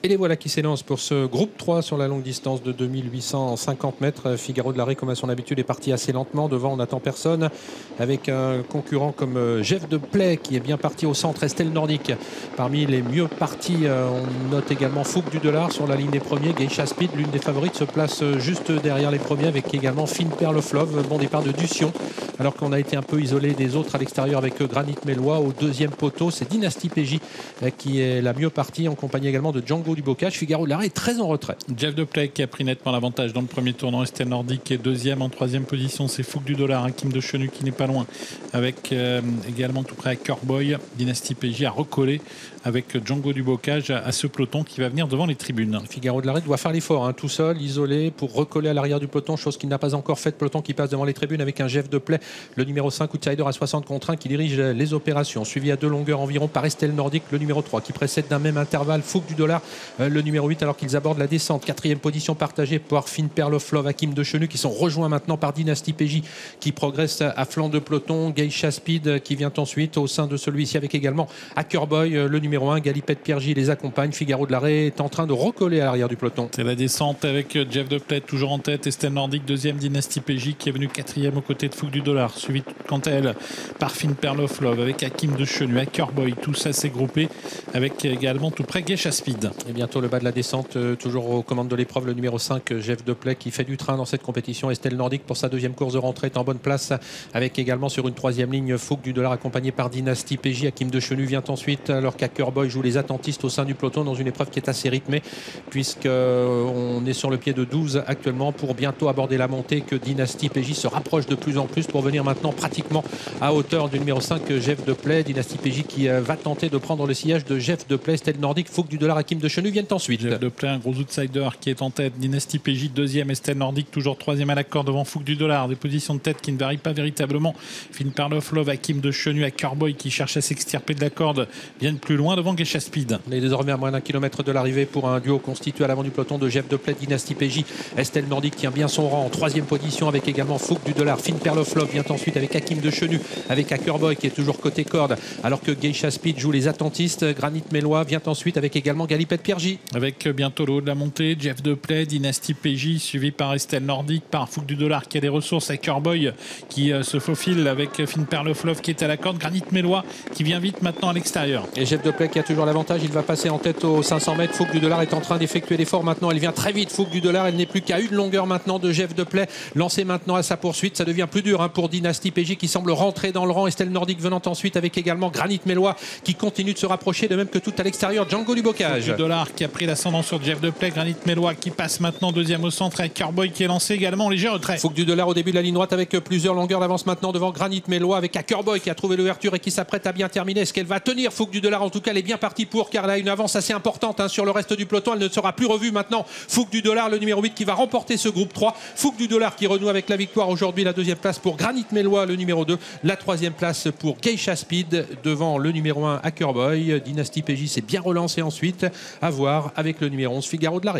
Et les voilà qui s'élancent pour ce groupe 3 sur la longue distance de 2850 mètres. Figaro de Larrey, comme à son habitude, est parti assez lentement. Devant, on n'attend personne. Avec un concurrent comme Jeff de Play qui est bien parti au centre. Estelle Nordique parmi les mieux partis. On note également Fouque du Dollar sur la ligne des premiers. Geisha Speed, l'une des favorites, se place juste derrière les premiers avec également Fine Perle Flove. Bon départ de Ducion. Alors qu'on a été un peu isolé des autres à l'extérieur avec Granit Mélois. Au deuxième poteau, c'est Dynasty PJ qui est la mieux partie en compagnie également de Django du Bocage. Figaro de Larrey est très en retrait. Jeff de Play qui a pris nettement l'avantage dans le premier tournant. Estelle Nordique est deuxième. En troisième position, c'est Fouque du Dollar. Hakim de Chenu qui n'est pas loin. Avec également tout près à Corboy. Dynasty PJ a recollé avec Django du Bocage à ce peloton qui va venir devant les tribunes. Figaro de Larrey doit faire l'effort, tout seul, isolé, pour recoller à l'arrière du peloton, chose qu'il n'a pas encore faite. Peloton qui passe devant les tribunes avec un Jeff de Play, le numéro 5, Outsider à 60 contre 1, qui dirige les opérations. Suivi à 2 longueurs environ par Estelle Nordique, le numéro 3, qui précède d'un même intervalle Fouque du Dollar, le numéro 8, alors qu'ils abordent la descente. Quatrième position partagée par Fine Perle of Love, Hakim de Chenu, qui sont rejoints maintenant par Dynasty PJ, qui progresse à flanc de peloton. Geisha Speed, qui vient ensuite au sein de celui-ci, avec également Hackerboy, le numéro 1. Galipette Piergy les accompagne. Figaro de Larrey est en train de recoller à l'arrière du peloton. C'est la descente avec Jeff de Play toujours en tête. Estelle Nordique deuxième. Dynasty PJ qui est venu quatrième aux côtés de Fouque du Dollar, suivi quant à elle par Fine Perle of Love avec Hakim de Chenu, Hackerboy. Tout ça s'est groupé avec également tout près Geisha Speed. Et bientôt le bas de la descente, toujours aux commandes de l'épreuve, le numéro 5, Jeff de Play, qui fait du train dans cette compétition. Estelle Nordique pour sa deuxième course de rentrée est en bonne place, avec également sur une troisième ligne Fouque du Dollar accompagné par Dynasty PJ. Hakim de Chenu vient ensuite, alors qu'Hackerboy joue les attentistes au sein du peloton dans une épreuve qui est assez rythmée, puisqu'on est sur le pied de 12 actuellement pour bientôt aborder la montée, que Dynasty PJ se rapproche de plus en plus pour venir maintenant pratiquement à hauteur du numéro 5, Jeff de Play. Dynasty PJ qui va tenter de prendre le sillage de Jeff de Play. Estelle Nordique, Fouque du Dollar, Hakim de Chenu viennent ensuite. Jeff de Play, un gros outsider qui est en tête. Dynasty PJ deuxième. Estelle Nordique toujours troisième à l'accord devant Fouque du Dollar. Des positions de tête qui ne varient pas véritablement. Fine Perle of Love, Hakim de Chenu, à Cowboy qui cherche à s'extirper de la corde viennent plus loin devant Geisha Speed. On est désormais à moins d'un kilomètre de l'arrivée pour un duo constitué à l'avant du peloton de Jeff de Play, Dynasty PJ. Estelle Nordique tient bien son rang en troisième position avec également Fouque du Dollar. Fine Perle of Love vient ensuite avec Hakim de Chenu, avec Hackerboy qui est toujours côté corde, alors que Geisha Speed joue les attentistes. Granit Mélois vient ensuite avec également Galipette Piergy. Avec bientôt le haut de la montée, Jeff de Play, Dynasty PJ, suivi par Estelle Nordique, par Fouque du Dollar qui a des ressources, Hackerboy qui se faufile avec Fine Perle of Love qui est à la corde, Granit Mélois qui vient vite maintenant à l'extérieur. Et Jeff de Play qui a toujours l'avantage, il va passer en tête aux 500 mètres. Fouque du Dollar est en train d'effectuer l'effort maintenant, elle vient très vite. Fouque du Dollar, elle n'est plus qu'à une longueur maintenant de Jeff de Play, lancé maintenant à sa poursuite. Ça devient plus dur pour Dynasty PJ qui semble rentrer dans le rang. Estelle Nordique venant ensuite avec également Granit Mélois qui continue de se rapprocher, de même que tout à l'extérieur Django du Bocage. Fouque du Dollar qui a pris l'ascendant sur Jeff de Play, Granit Mélois qui passe maintenant deuxième au centre avec Cowboy qui est lancé également en léger retrait. Fouque du Dollar au début de la ligne droite avec plusieurs longueurs d'avance maintenant devant Granit Mélois, avec Hackerboy qui a trouvé l'ouverture et qui s'apprête à bien terminer. Est-ce qu'elle va tenir Fouque du Dollar? En tout cas, elle est bien partie pour, car elle a une avance assez importante sur le reste du peloton. Elle ne sera plus revue maintenant. Fouque du Dollar, le numéro 8, qui va remporter ce groupe 3. Fouque du Dollar qui renoue avec la victoire aujourd'hui. La deuxième place pour Granit Mélois, le numéro 2. La troisième place pour Geisha Speed devant le numéro 1 Hackerboy. Dynasty PJ s'est bien relancé ensuite. À voir avec le numéro 11 Figaro de Larrey.